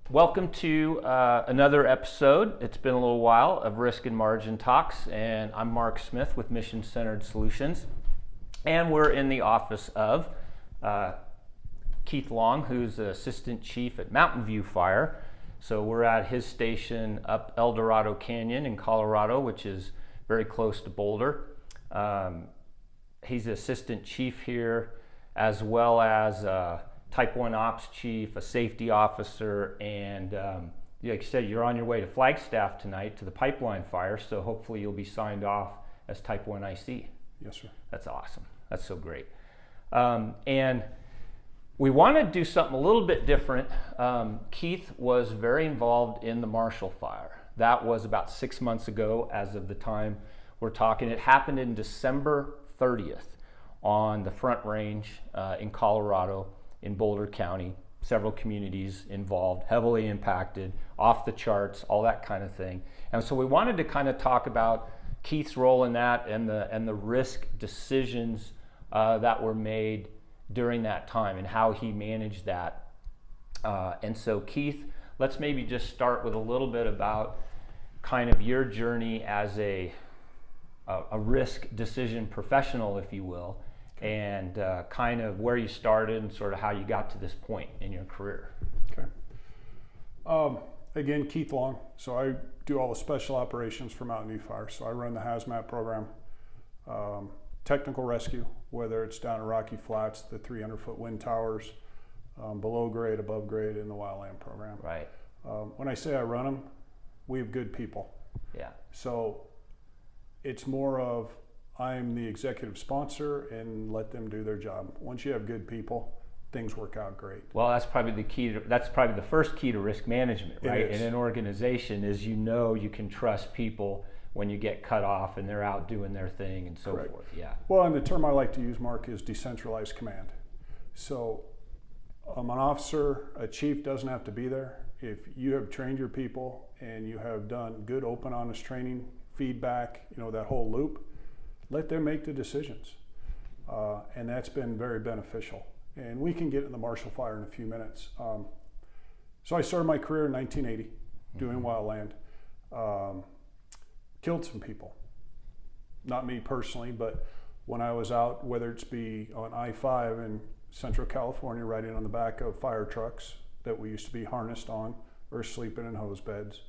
Welcome to another episode. It's been a little while of Risk and Margin Talks, and I'm Mark Smith with Mission Centered Solutions. And we're in the office of Keith Long, who's the Assistant Chief at Mountain View Fire. So we're at his station up El Dorado Canyon in Colorado, which is very close to Boulder. He's the Assistant Chief here, as well as Type 1 Ops Chief, a Safety Officer, and like you said, you're on your way to Flagstaff tonight to the pipeline fire, so hopefully you'll be signed off as Type 1 IC. Yes, sir. That's awesome. That's so great. And we want to do something a little bit different. Keith was very involved in the Marshall Fire. That was about 6 months ago as of the time we're talking. It happened in December 30th on the Front Range in Colorado, in Boulder County. Several communities involved, heavily impacted, off the charts, all that kind of thing. And so we wanted to kind of talk about Keith's role in that and the risk decisions that were made during that time and how he managed that. And so Keith, let's maybe just start with a little bit about kind of your journey as a risk decision professional, if you will, and kind of where you started and sort of how you got to this point in your career. Okay. Again, Keith Long. So I do all the special operations for Mountain View Fire. So I run the hazmat program, technical rescue, whether it's down at Rocky Flats, the 300-foot wind towers, below grade, above grade in the wildland program. Right. When I say I run them, we have good people. Yeah. So it's more of I'm the executive sponsor and let them do their job. Once you have good people, things work out great. Well, that's probably the key. That's probably the first key to risk management, right? In an organization, is you can trust people when you get cut off and they're out doing their thing and so Correct. forth. Yeah. Well, and the term I like to use, Mark, is decentralized command. So an officer, a chief doesn't have to be there. If you have trained your people and you have done good, open, honest training, feedback, that whole loop, let them make the decisions. And that's been very beneficial. And we can get in the Marshall Fire in a few minutes. So I started my career in 1980 doing wildland. Killed some people. Not me personally, but when I was out, whether it's be on I-5 in Central California, riding on the back of fire trucks that we used to be harnessed on, or sleeping in hose beds,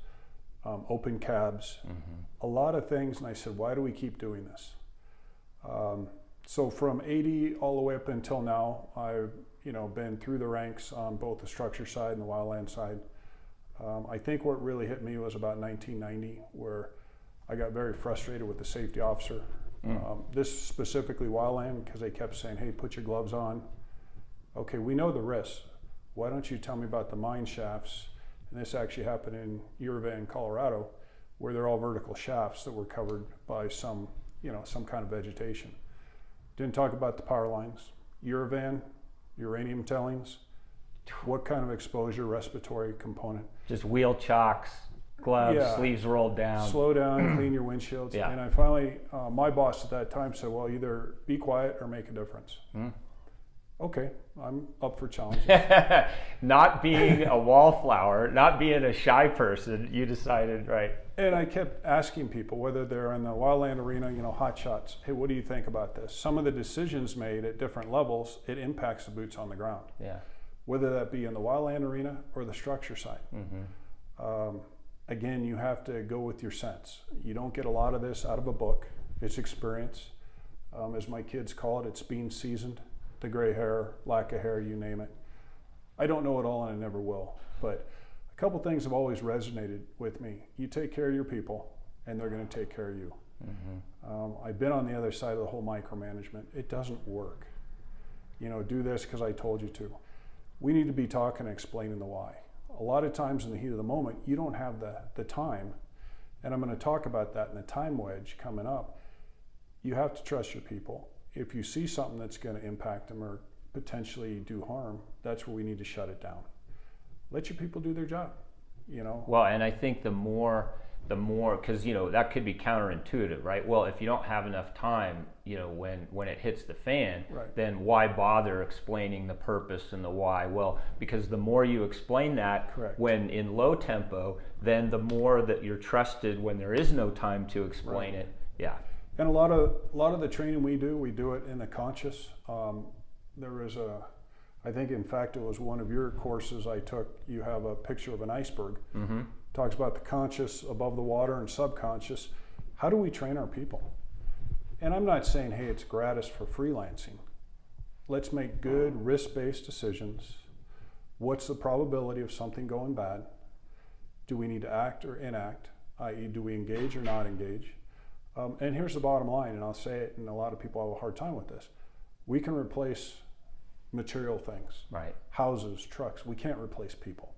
open cabs, a lot of things. And I said, why do we keep doing this? So from 80 all the way up until now, I've been through the ranks on both the structure side and the wildland side. I think what really hit me was about 1990, where I got very frustrated with the safety officer. This specifically wildland, because they kept saying, hey, put your gloves on. Okay, we know the risks. Why don't you tell me about the mine shafts? And this actually happened in Uravan, Colorado, where they're all vertical shafts that were covered by some kind of vegetation. Didn't talk about the power lines. Uravan, uranium tailings, what kind of exposure, respiratory component? Just wheel chocks, gloves, Yeah. sleeves rolled down. Slow down, clean your windshields. Yeah. And I finally, my boss at that time said, well, either be quiet or make a difference. Okay, I'm up for challenges. Not being a wallflower, not being a shy person, you decided, right? And I kept asking people, whether they're in the wildland arena, hot shots, hey, what do you think about this? Some of the decisions made at different levels, it impacts the boots on the ground. Yeah. Whether that be in the wildland arena or the structure side. Again, you have to go with your sense. You don't get a lot of this out of a book. It's experience. As my kids call it, it's being seasoned. The gray hair, lack of hair, you name it. I don't know it all and I never will, but a couple things have always resonated with me. You take care of your people and they're going to take care of you. I've been on the other side of the whole micromanagement. It doesn't work. Do this because I told you to. We need to be talking and explaining the why. A lot of times in the heat of the moment, you don't have the time, and I'm going to talk about that in the time wedge coming up. You have to trust your people. If you see something that's going to impact them or potentially do harm, that's where we need to shut it down. Let your people do their job, Well, and I think the more the more, because that could be counterintuitive, right? Well, if you don't have enough time, when it hits the fan, Right. then why bother explaining the purpose and the why? Well, because the more you explain that Correct. when in low tempo, then the more that you're trusted when there is no time to explain Right. it. Yeah. And a lot of the training we do it in the conscious. There was I think in fact it was one of your courses I took. You have a picture of an iceberg. Mm-hmm. Talks about the conscious above the water and subconscious. How do we train our people? And I'm not saying, hey, it's gratis for freelancing. Let's make good risk-based decisions. What's the probability of something going bad? Do we need to act or enact? I.e., do we engage or not engage? And here's the bottom line, and I'll say it, and a lot of people have a hard time with this. We can replace material things, Right. houses, trucks. We can't replace people.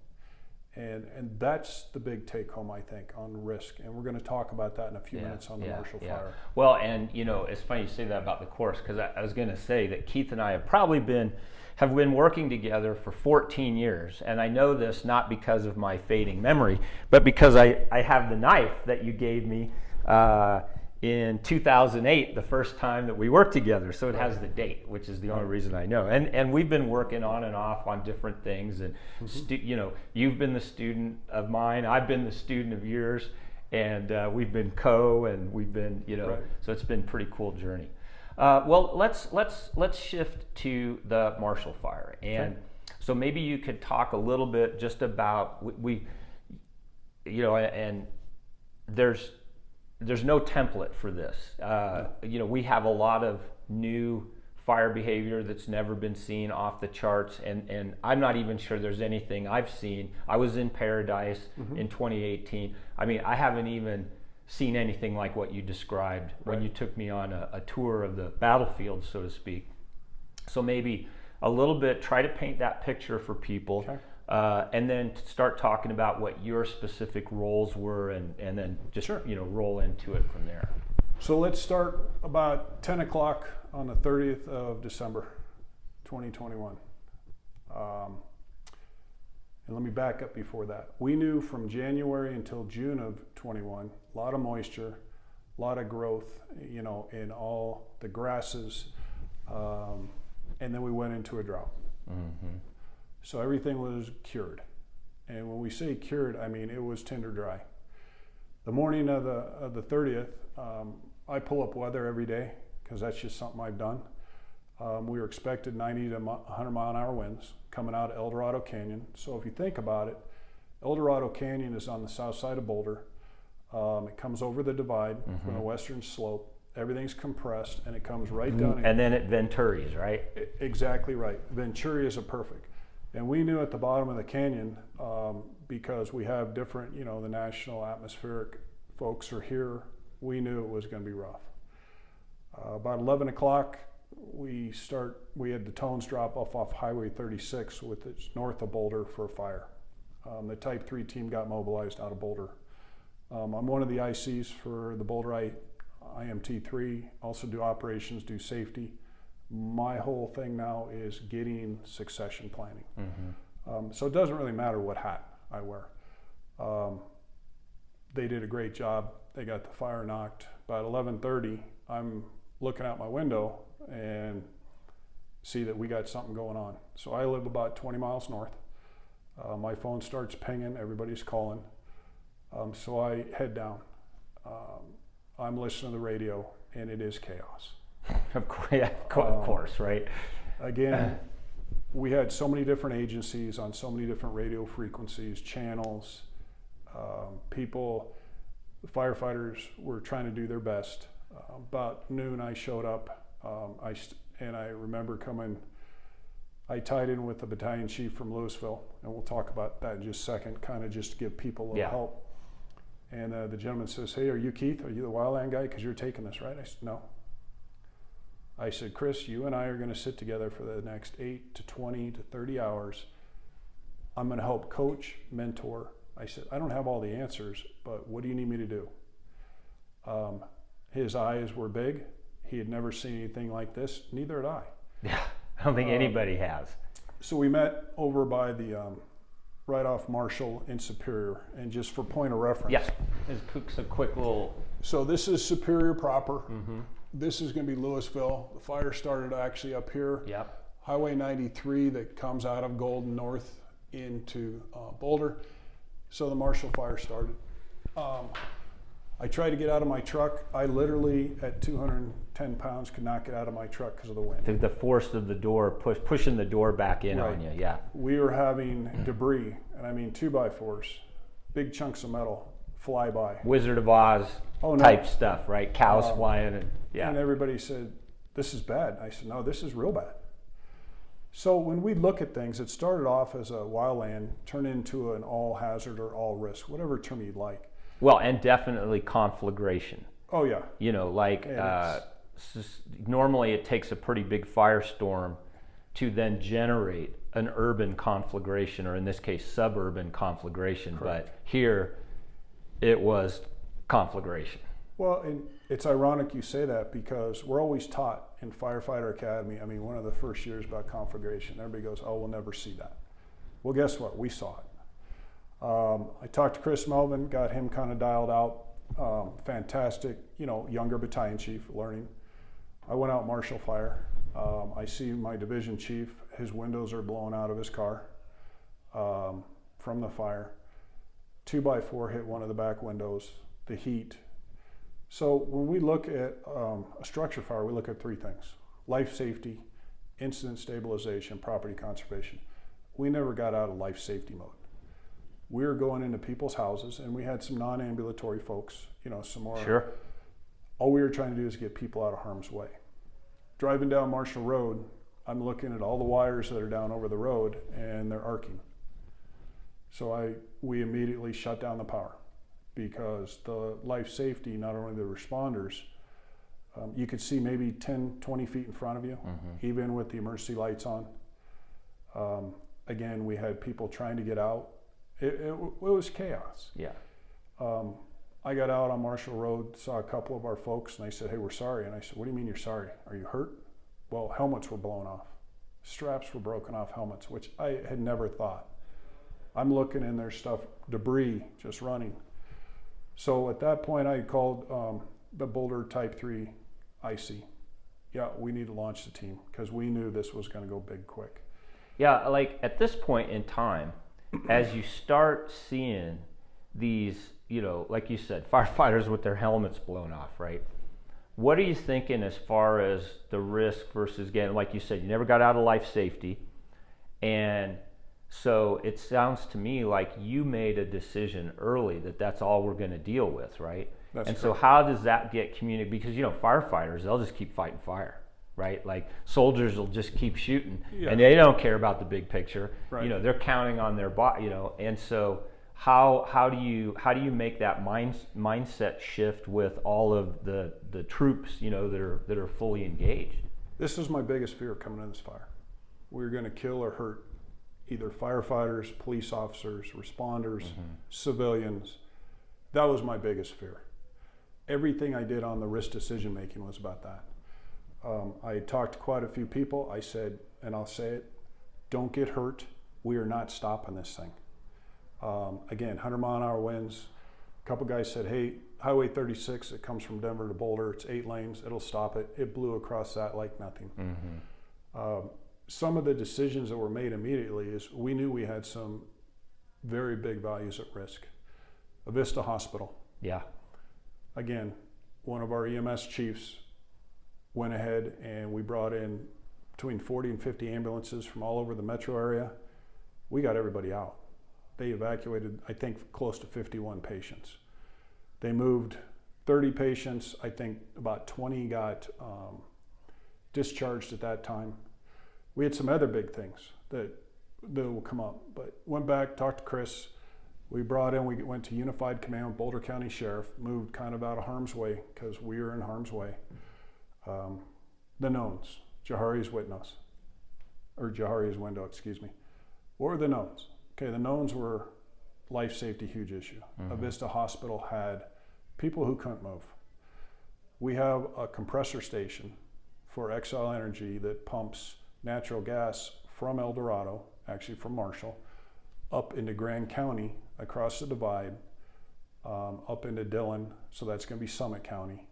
And that's the big take home, I think, on risk. And we're going to talk about that in a few minutes on the Marshall Fire. Well, and it's funny you say that about the course, because I was going to say that Keith and I have probably been working together for 14 years. And I know this not because of my fading memory, but because I have the knife that you gave me in 2008, the first time that we worked together. So it has the date, which is the only reason I know. And we've been working on and off on different things. And, you've been the student of mine. I've been the student of yours. And we've been and we've been, Right. So it's been a pretty cool journey. Well, let's shift to the Marshall Fire. And so maybe you could talk a little bit just about, and there's no template for this. We have a lot of new fire behavior that's never been seen off the charts, and I'm not even sure there's anything I've seen. I was in Paradise in 2018. I mean, I haven't even seen anything like what you described when you took me on a tour of the battlefield, so to speak. So maybe a little bit, try to paint that picture for people. Okay. And then start talking about what your specific roles were, and then just roll into it from there. So let's start about 10 o'clock on the 30th of December, 2021. And let me back up before that. We knew from January until June of 21, a lot of moisture, a lot of growth, in all the grasses, and then we went into a drought. Mm-hmm. So everything was cured. And when we say cured, I mean it was tinder dry. The morning of the 30th, I pull up weather every day because that's just something I've done. We were expected 90 to 100 mile an hour winds coming out of El Dorado Canyon. So if you think about it, El Dorado Canyon is on the south side of Boulder. It comes over the divide from the western slope. Everything's compressed and it comes right down. And then at Venturi's, right? Exactly right. Venturi is a perfect. And we knew at the bottom of the canyon, because we have different, the national atmospheric folks are here, we knew it was going to be rough. About 11 o'clock, we had the tones drop off Highway 36, which is north of Boulder, for a fire. The Type 3 team got mobilized out of Boulder. I'm one of the ICs for the Boulder IMT3, also do operations, do safety. My whole thing now is getting succession planning. Mm-hmm. So it doesn't really matter what hat I wear. They did a great job. They got the fire knocked. About 11:30, I'm looking out my window and see that we got something going on. So I live about 20 miles north. My phone starts pinging, everybody's calling. So I head down. I'm listening to the radio, and it is chaos. Of course, right? Again, we had so many different agencies on so many different radio frequencies, channels. People, the firefighters were trying to do their best. About noon, I showed up. I remember coming. I tied in with the battalion chief from Louisville, and we'll talk about that in just a second, kind of just to give people a little help. And the gentleman says, "Hey, are you Keith? Are you the wildland guy? Because you're taking this, right?" I said, "No." I said, "Chris, you and I are going to sit together for the next 8 to 20 to 30 hours. I'm going to help coach, mentor." I said, "I don't have all the answers, but what do you need me to do?" His eyes were big. He had never seen anything like this. Neither had I. Yeah, I don't think anybody has. So we met over by the right off Marshall in Superior. And just for point of reference. Yeah, it's a quick little. So this is Superior proper. This is going to be Louisville. The fire started actually up here. Yep. Highway 93 that comes out of Golden North into Boulder. So the Marshall fire started. I tried to get out of my truck. I literally, at 210 pounds, could not get out of my truck because of the wind. The force of the door, pushing the door back in on you, yeah. We were having debris, and I mean 2x4s, big chunks of metal fly by. Wizard of Oz type stuff, right? Cows flying, and yeah. And everybody said, this is bad. I said, no, this is real bad. So when we look at things, it started off as a wildland, turned into an all hazard or all risk, whatever term you'd like. Well, and definitely conflagration. Oh yeah. You know, like normally it takes a pretty big firestorm to then generate an urban conflagration, or in this case, suburban conflagration. Correct. But here, it was conflagration. Well, and it's ironic you say that because we're always taught in Firefighter Academy, I mean, one of the first years about conflagration, everybody goes, oh, we'll never see that. Well, guess what? We saw it. I talked to Chris Melvin, got him kind of dialed out. Fantastic, you know, younger battalion chief, learning. I went out Marshall Fire. I see my division chief, his windows are blown out of his car from the fire. 2x4 hit one of the back windows, the heat. So when we look at a structure fire, we look at three things: life safety, incident stabilization, property conservation. We never got out of life safety mode. We were going into people's houses, and we had some non-ambulatory folks, you know, some more. Sure. All we were trying to do is get people out of harm's way. Driving down Marshall Road, I'm looking at all the wires that are down over the road, and they're arcing. So we immediately shut down the power because the life safety, not only the responders, you could see maybe 10, 20 feet in front of you, even with the emergency lights on. Again, we had people trying to get out. It was chaos. Yeah. I got out on Marshall Road, saw a couple of our folks, and they said, hey, we're sorry. And I said, what do you mean you're sorry? Are you hurt? Well, helmets were blown off. Straps were broken off helmets, which I had never thought. I'm looking in their stuff, debris just running. So at that point, I called the Boulder Type 3 IC. Yeah, we need to launch the team because we knew this was going to go big quick. Yeah, like at this point in time, as you start seeing these, you know, like you said, firefighters with their helmets blown off, right? What are you thinking as far as the risk versus getting, like you said, you never got out of life safety. And so it sounds to me like you made a decision early that that's all we're going to deal with, right? That's and correct. So how does that get communicated? Because, you know, firefighters, they'll just keep fighting fire, right? Like soldiers will just keep shooting, and they don't care about the big picture. Right. You know, they're counting on their body, you know, and so how do you make that mindset shift with all of the troops, you know, that are fully engaged? This is my biggest fear coming in this fire. We're going to kill or hurt either firefighters, police officers, responders, civilians. That was my biggest fear. Everything I did on the risk decision making was about that. I talked to quite a few people. I said, and I'll say it, don't get hurt. We are not stopping this thing. Again, 100-mile-an-hour winds. A couple guys said, hey, Highway 36, it comes from Denver to Boulder. It's 8 lanes. It'll stop it. It blew across that like nothing. Some of the decisions that were made immediately is we knew we had some very big values at risk. Avista Hospital. Yeah. Again, one of our EMS chiefs went ahead and we brought in between 40 and 50 ambulances from all over the metro area. We got everybody out. They evacuated, I think, close to 51 patients. They moved 30 patients. I think about 20 got discharged at that time. We had some other big things that will come up, but went back, talked to Chris. We went to Unified Command with Boulder County Sheriff, moved kind of out of harm's way because we were in harm's way. The knowns, Jahari's window, excuse me. What were the knowns? Okay, the knowns were life safety, huge issue. Avista Hospital had people who couldn't move. We have a compressor station for Xcel Energy that pumps natural gas from El Dorado, actually from Marshall, up into Grand County, across the divide, up into Dillon, so that's going to be Summit County.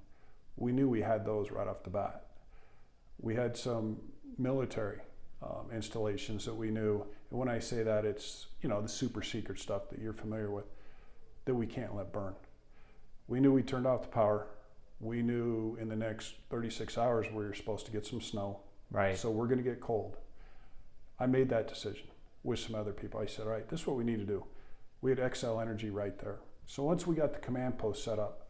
We knew we had those right off the bat. We had some military installations that we knew, and when I say that, it's, you know, the super secret stuff that you're familiar with, that we can't let burn. We knew we turned off the power. We knew in the next 36 hours we were supposed to get some snow. Right. So we're going to get cold. I made that decision with some other people. I said, all right, this is what we need to do. We had Xcel Energy right there. So once we got the command post set up,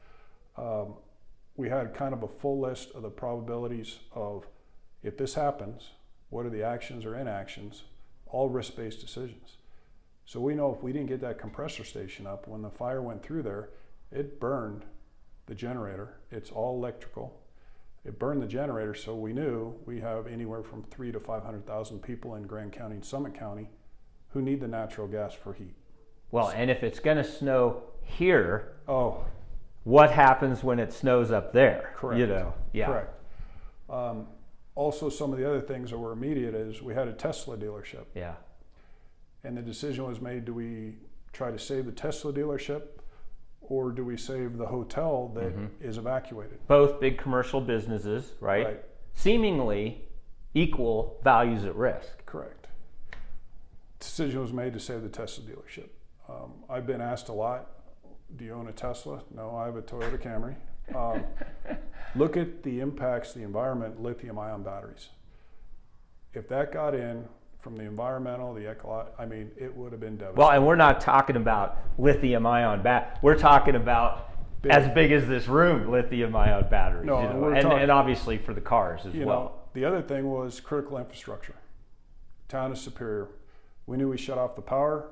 we had kind of a full list of the probabilities of, if this happens, what are the actions or inactions, all risk-based decisions. So we know if we didn't get that compressor station up, when the fire went through there, it burned the generator. It's all electrical. It burned the generator, so we knew we have anywhere from 300,000 to 500,000 people in Grand County and Summit County who need the natural gas for heat. Well, and if it's going to snow here, Oh, what happens when it snows up there? correct. You know, yeah. Correct. Also, some of the other things that were immediate is we had a Tesla dealership, Yeah. and the decision was made: do we try to save the Tesla dealership, or do we save the hotel that is evacuated? Both big commercial businesses, right? Right. Seemingly equal values at risk. Correct. Decision was made to save the Tesla dealership. I've been asked a lot, do you own a Tesla? No, I have a Toyota Camry. Look at the impacts, the environment, lithium-ion batteries. If that got in from the environmental, the ecological, I mean, it would have been devastating. Well, and we're not talking about lithium-ion we're talking about as big as this room, lithium-ion batteries. No, you know? we're and, talking- and obviously for the cars as You well. know, the other thing was critical infrastructure. Town of Superior. We knew we shut off the power.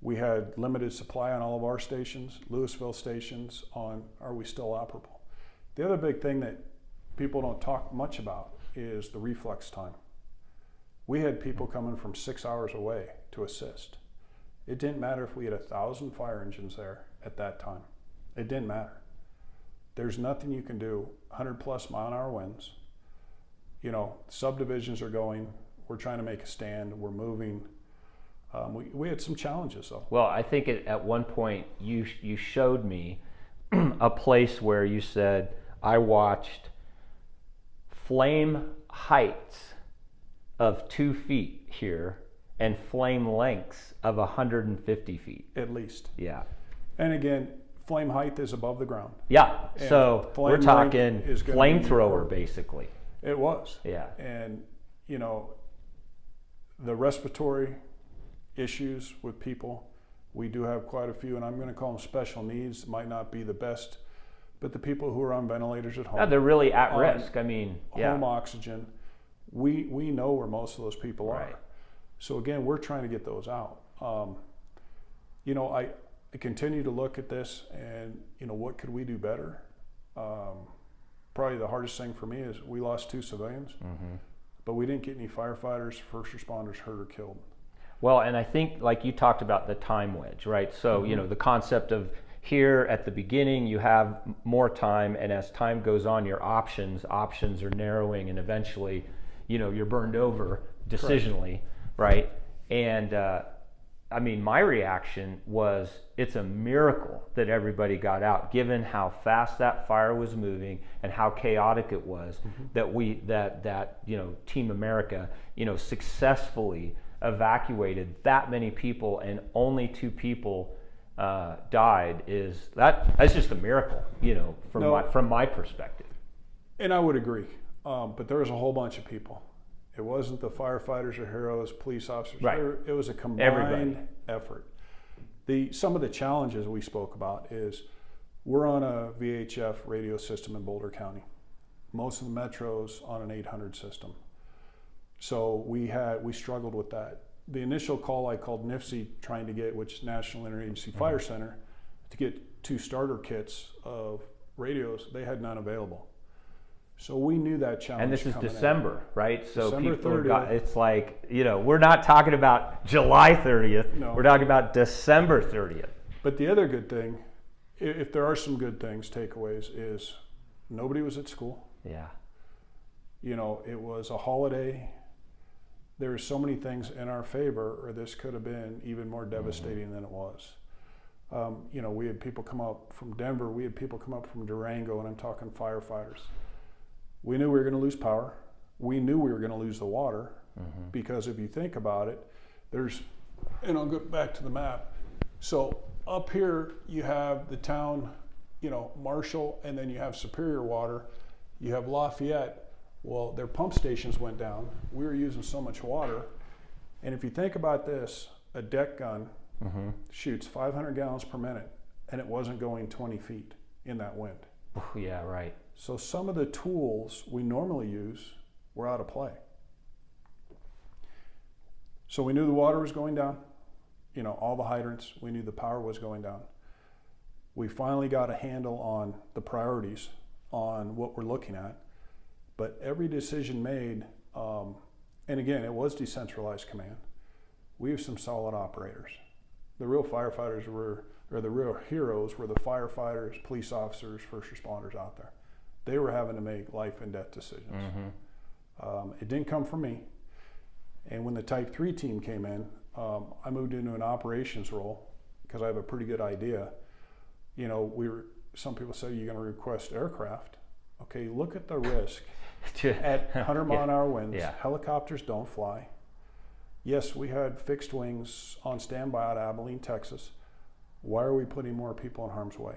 We had limited supply on all of our stations. Louisville stations on, are we still operable? The other big thing that people don't talk much about is the reflex time. We had people coming from 6 hours away to assist. It didn't matter if we had 1,000 fire engines there at that time. It didn't matter. There's nothing you can do. 100+ mile-an-hour winds. You know, subdivisions are going. We're trying to make a stand. We're moving. We had some challenges though. Well, I think at one point you showed me a place where you said, I watched flame heights of 2 feet here and flame lengths of 150 feet. At least. Yeah. And again, flame height is above the ground. Yeah. And So we're flame talking length is gonna be flamethrower more. basically. It was. Yeah. And, you know, the respiratory issues with people, we do have quite a few, and I'm going to call them special needs. Might not be the best, but the people who are on ventilators at home, Yeah, they're really at on risk. I mean, yeah. home oxygen, we know where most of those people are. Right. So again, we're trying to get those out. You know, I continue to look at this and, you know, what could we do better? Probably the hardest thing for me is we lost 2 civilians, but we didn't get any firefighters, first responders hurt or killed. Well, and I think like you talked about the time wedge, right? So, you know, the concept of here at the beginning, you have more time, and as time goes on, your options are narrowing, and eventually, you know, you're burned over decisionally, right? And I mean, my reaction was, it's a miracle that everybody got out, given how fast that fire was moving and how chaotic it was, that you know, Team America, you know, successfully evacuated that many people, and only 2 people died. That's just a miracle, you know, from my perspective. And I would agree, but there was a whole bunch of people. It wasn't the firefighters or heroes, police officers. Right. It was a combined Everybody. effort. Some of the challenges we spoke about is we're on a VHF radio system in Boulder County. Most of the metros on an 800 system. So we struggled with that. The initial call I called NIFC trying to get, which is National Interagency Fire Center, to get 2 starter kits of radios. They had none available. So we knew that challenge. And this is coming in. December, right? So December people 30th. it's like, you know, we're not talking about July 30th. No. We're talking about December 30th. But the other good thing, if there are some good things, takeaways, is nobody was at school. Yeah. You know, it was a holiday. there are so many things in our favor, or this could have been even more devastating than it was. We had people come up from Denver, we had people come up from Durango, and I'm talking firefighters. We knew we were going to lose power. We knew we were going to lose the water, because if you think about it, and I'll go back to the map. So up here you have the town, Marshall, and then you have Superior Water. You have Lafayette. Well, their pump stations went down. We were using so much water. And if you think about this, a deck gun shoots 500 gallons per minute, and it wasn't going 20 feet in that wind. Yeah, right. So some of the tools we normally use were out of play. So we knew the water was going down, all the hydrants, we knew the power was going down. We finally got a handle on the priorities, on what we're looking at. But every decision made, and again, it was decentralized command. We have some solid operators. The real firefighters the real heroes were the firefighters, police officers, first responders out there. They were having to make life and death decisions. It didn't come from me. And when the Type 3 team came in, I moved into an operations role because I have a pretty good idea. Some people say, you're going to request aircraft. Okay, look at the risk. At 100 mile an hour winds, helicopters don't fly. Yes, we had fixed wings on standby out of Abilene, Texas. Why are we putting more people in harm's way?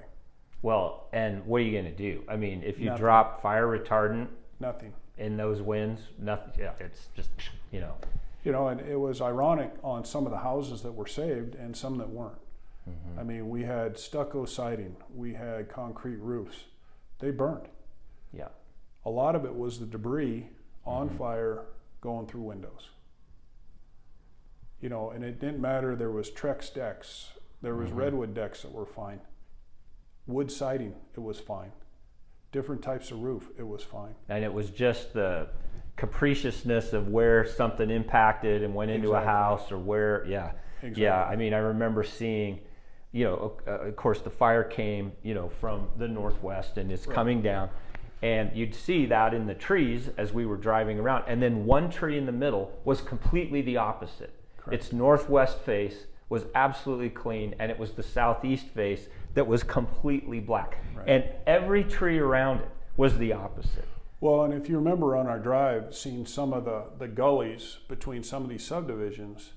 Well, and what are you going to do? I mean, if you Nothing. drop fire retardant Nothing. in those winds, nothing. Yeah, it's just, And it was ironic on some of the houses that were saved and some that weren't. I mean, we had stucco siding, we had concrete roofs. They burned. Yeah. A lot of it was the debris on fire going through windows. And it didn't matter, there was Trex decks, there was redwood decks that were fine. Wood siding, it was fine. Different types of roof, it was fine. And it was just the capriciousness of where something impacted and went into a house or where, Exactly. Yeah, I mean, I remember seeing, of course the fire came, from the northwest and it's coming down. And you'd see that in the trees as we were driving around. And then one tree in the middle was completely the opposite. Correct. Its northwest face was absolutely clean, and it was the southeast face that was completely black. Right. And every tree around it was the opposite. Well, and if you remember on our drive, seeing some of the gullies between some of these subdivisions,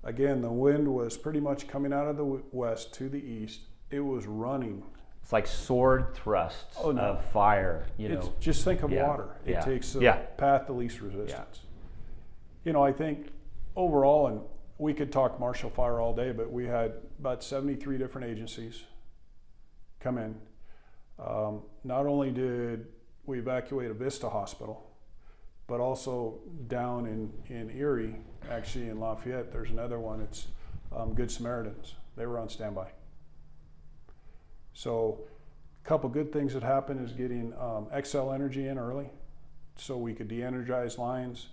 again, the wind was pretty much coming out of the west to the east. It was running. It's like sword thrusts of fire, Just think of water. It takes the path of least resistance. I think overall, and we could talk Marshall Fire all day, but we had about 73 different agencies come in. Not only did we evacuate a Vista hospital, but also down in Erie, actually in Lafayette, there's another one. It's Good Samaritans. They were on standby. So a couple good things that happened is getting Xcel Energy in early so we could de-energize lines.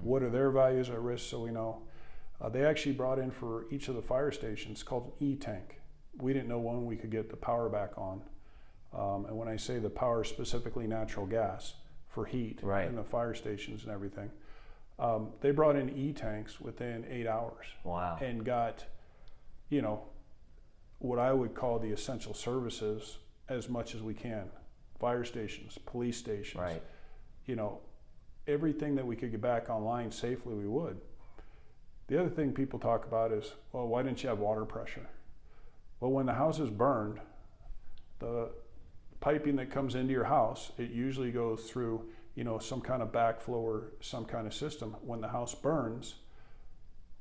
What are their values at risk so we know. They actually brought in for each of the fire stations called an E-tank. We didn't know when we could get the power back on. And when I say the power, specifically natural gas for heat in the fire stations and everything. They brought in E-tanks within 8 hours. Wow. And got, what I would call the essential services as much as we can. Fire stations, police stations. Right. Everything that we could get back online safely, we would. The other thing people talk about is, well, why didn't you have water pressure? Well, when the house is burned, the piping that comes into your house, it usually goes through, some kind of backflow or some kind of system. When the house burns,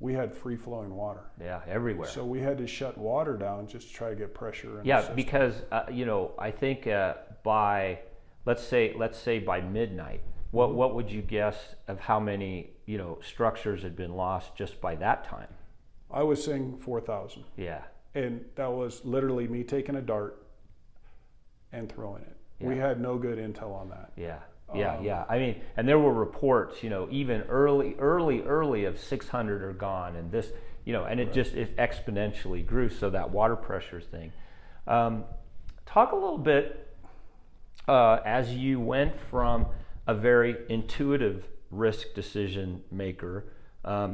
we had free flowing water. Yeah, everywhere. So we had to shut water down just to try to get pressure in the Yeah, system. because I think by let's say by midnight, what would you guess of how many structures had been lost just by that time? I was saying 4,000. Yeah. And that was literally me taking a dart and throwing it. Yeah. We had no good intel on that. Yeah. Yeah. I mean, and there were reports, even early of 600 are gone, and this, and it just exponentially grew. So that water pressure thing. Talk a little bit as you went from a very intuitive risk decision maker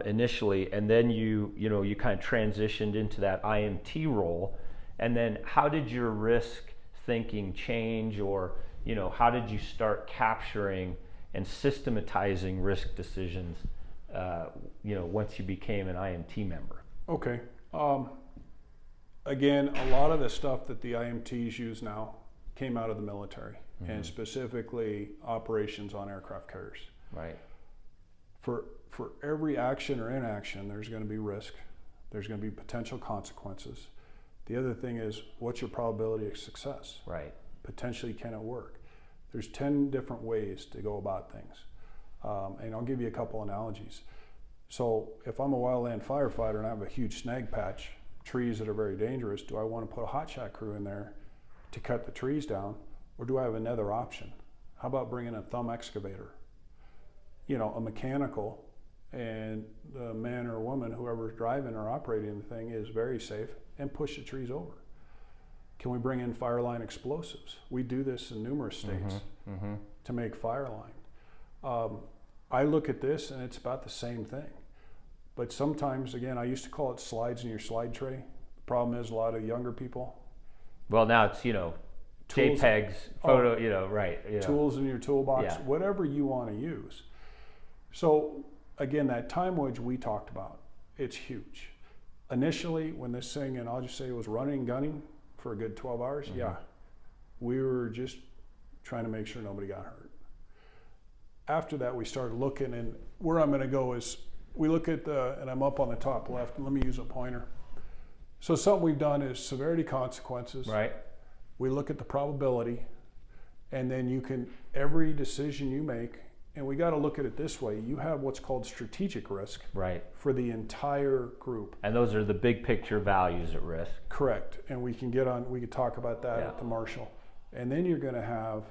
initially, and then you kind of transitioned into that IMT role. And then how did your risk thinking change, or how did you start capturing and systematizing risk decisions once you became an IMT member? Okay. Again, a lot of the stuff that the IMTs use now came out of the military, and specifically operations on aircraft carriers. Right. For every action or inaction, there's going to be risk. There's going to be potential consequences. The other thing is, what's your probability of success? Right. Potentially, can it work? There's 10 different ways to go about things. And I'll give you a couple analogies. So if I'm a wildland firefighter and I have a huge snag patch, trees that are very dangerous, do I want to put a hot shot crew in there to cut the trees down, or do I have another option? How about bringing a thumb excavator? A mechanical, and the man or woman, whoever's driving or operating the thing, is very safe, and push the trees over. Can we bring in fire line explosives? We do this in numerous states to make fire line. I look at this and it's about the same thing. But sometimes, again, I used to call it slides in your slide tray. The problem is a lot of younger people. Well, now it's, Tools. JPEGs, photo, right. Tools in your toolbox, Yeah. whatever you want to use. So again, that time wedge we talked about, it's huge. Initially, when this thing, and I'll just say it was running and gunning for a good 12 hours, we were just trying to make sure nobody got hurt. After that, we started looking, and where I'm going to go is, we look at and I'm up on the top left, let me use a pointer. So something we've done is severity consequences. Right. We look at the probability, and then every decision you make, and we got to look at it this way, you have what's called strategic risk. Right. For the entire group. And those are the big picture values at risk. Correct. And we can talk about that at the Marshall. And then you're going to have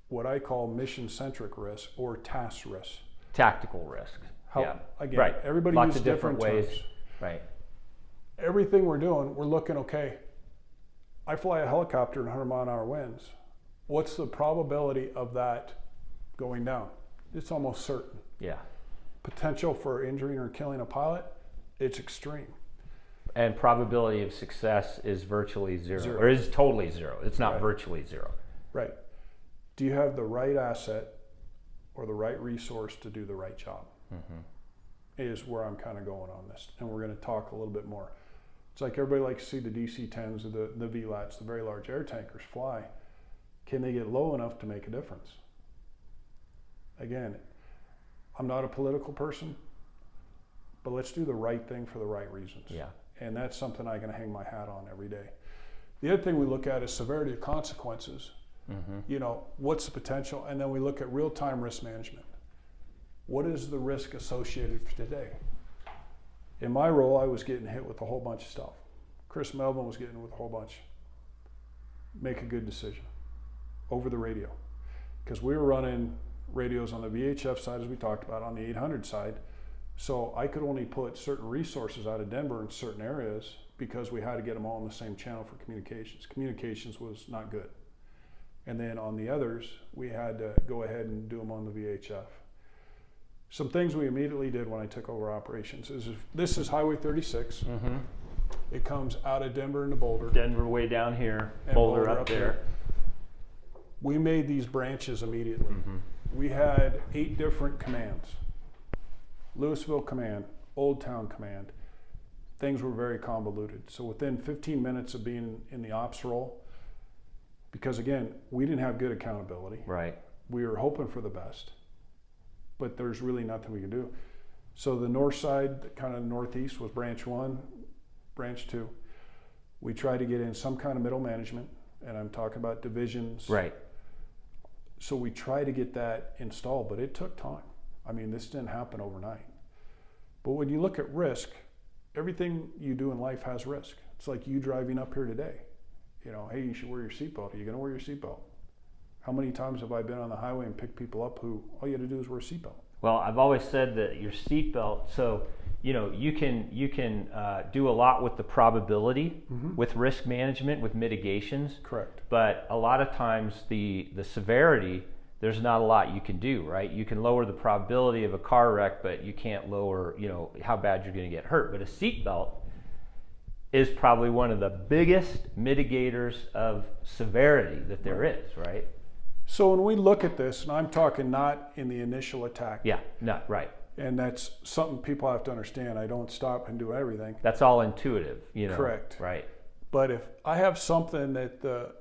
what I call mission-centric risk or task risk. Tactical risk. Again, right. Everybody Lots uses of different ways. terms. Right. Everything we're doing, we're looking, okay, I fly a helicopter in 100-mile-an-hour winds. What's the probability of that going down? It's almost certain. Yeah. Potential for injuring or killing a pilot, it's extreme. And probability of success is virtually zero. Or is totally zero. It's not virtually zero. Right. Do you have the right asset or the right resource to do the right job? Is where I'm kind of going on this. And we're going to talk a little bit more. It's like everybody likes to see the DC-10s or the VLATs, the very large air tankers, fly. Can they get low enough to make a difference? Again, I'm not a political person, but let's do the right thing for the right reasons. Yeah. And that's something I'm going to hang my hat on every day. The other thing we look at is severity of consequences. What's the potential? And then we look at real-time risk management. What is the risk associated for today? In my role, I was getting hit with a whole bunch of stuff. Chris Melvin was getting with a whole bunch. Make a good decision over the radio. Because we were running radios on the VHF side, as we talked about, on the 800 side. So I could only put certain resources out of Denver in certain areas because we had to get them all on the same channel for communications. Communications was not good. And then on the others, we had to go ahead and do them on the VHF. Some things we immediately did when I took over operations is, this is Highway 36. It comes out of Denver into Boulder. Denver way down here, and Boulder up there. We made these branches immediately. We had 8 different commands. Louisville Command, Old Town Command. Things were very convoluted. So within 15 minutes of being in the ops role, because again, we didn't have good accountability. Right. We were hoping for the best, but there's really nothing we can do. So the north side, kind of northeast, was branch 1, branch 2. We tried to get in some kind of middle management, and I'm talking about divisions. Right. So we tried to get that installed, but it took time. I mean, this didn't happen overnight. But when you look at risk, everything you do in life has risk. It's like you driving up here today. Hey, you should wear your seatbelt. Are you going to wear your seatbelt? How many times have I been on the highway and picked people up who all you had to do is wear a seatbelt? Well, I've always said that your seatbelt, so you can do a lot with the probability, with risk management, with mitigations. Correct. But a lot of times the severity there's not a lot you can do, right? You can lower the probability of a car wreck, but you can't lower, how bad you're going to get hurt. But a seatbelt is probably one of the biggest mitigators of severity that there is, right? So when we look at this, and I'm talking not in the initial attack. Yeah, no, right. And that's something people have to understand. I don't stop and do everything. That's all intuitive, Correct. Right. But if I have something that the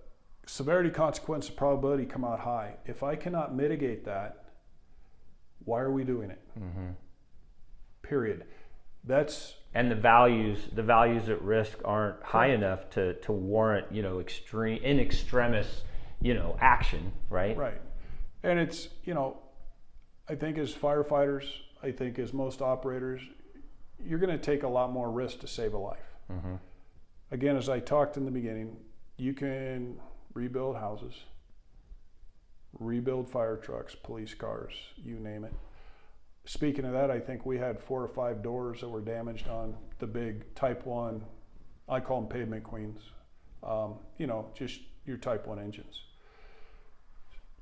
severity, consequence, and probability come out high, if I cannot mitigate that, why are we doing it? Mm-hmm. Period. And the values at risk aren't high enough to warrant, extreme in extremis, action, right? Right. And it's, I think as firefighters, I think as most operators, you're going to take a lot more risk to save a life. Mm-hmm. Again, as I talked in the beginning, you can rebuild houses, rebuild fire trucks, police cars, you name it. Speaking of that, I think we had 4 or 5 doors that were damaged on the big Type 1, I call them pavement queens, just your Type 1 engines.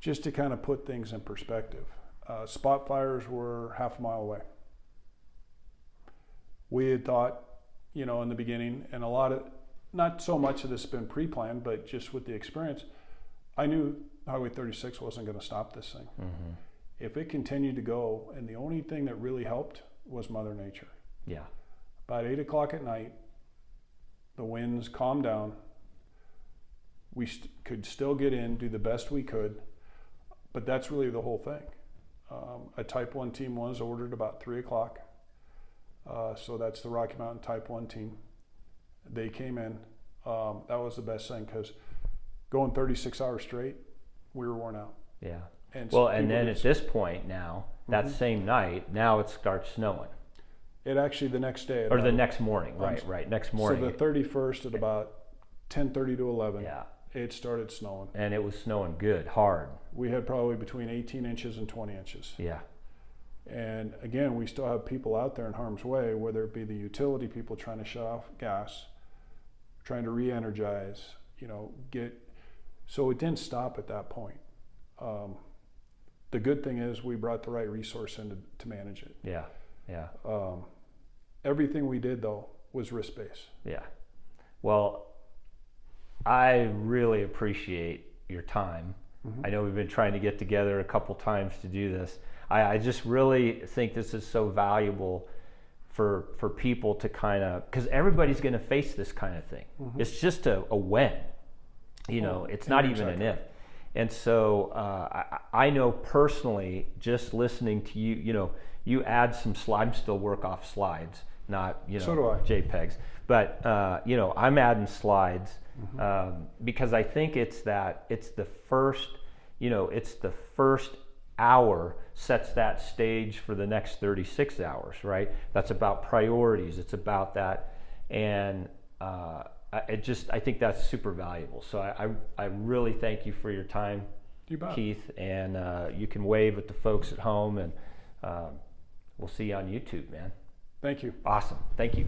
Just to kind of put things in perspective, spot fires were half a mile away. We had thought, in the beginning, and not so much of this has been pre-planned, but just with the experience, I knew Highway 36 wasn't going to stop this thing. Mm-hmm. If it continued to go, and the only thing that really helped was Mother Nature. Yeah. About 8 o'clock at night, the winds calmed down. We could still get in, do the best we could, but that's really the whole thing. A Type 1 team was ordered about 3 o'clock. So that's the Rocky Mountain Type 1 team. They came in. That was the best thing because going 36 hours straight, we were worn out. Yeah. And then at this point now, that same night, now it starts snowing. It actually the next day. Or the next morning, right, next morning. So the 31st at about 10:30 to 11, yeah, it started snowing. And it was snowing good, hard. We had probably between 18 inches and 20 inches. Yeah. And again, we still have people out there in harm's way, whether it be the utility people trying to shut off gas, trying to re-energize, so it didn't stop at that point. The good thing is we brought the right resource in to manage it. Yeah, yeah. Everything we did, though, was risk-based. Yeah. Well, I really appreciate your time. Mm-hmm. I know we've been trying to get together a couple times to do this. I just really think this is so valuable for people to kind of, because everybody's going to face this kind of thing. Mm-hmm. It's just a when, it's not even an if. And so I know personally, just listening to you, you add some slides, still work off slides, not, so do I. JPEGs. But, I'm adding slides because I think it's the first hour sets that stage for the next 36 hours, right? That's about priorities. It's about that. And I think that's super valuable. So I really thank you for your time, Keith. And you can wave at the folks at home, and we'll see you on YouTube, man. Thank you. Awesome. Thank you.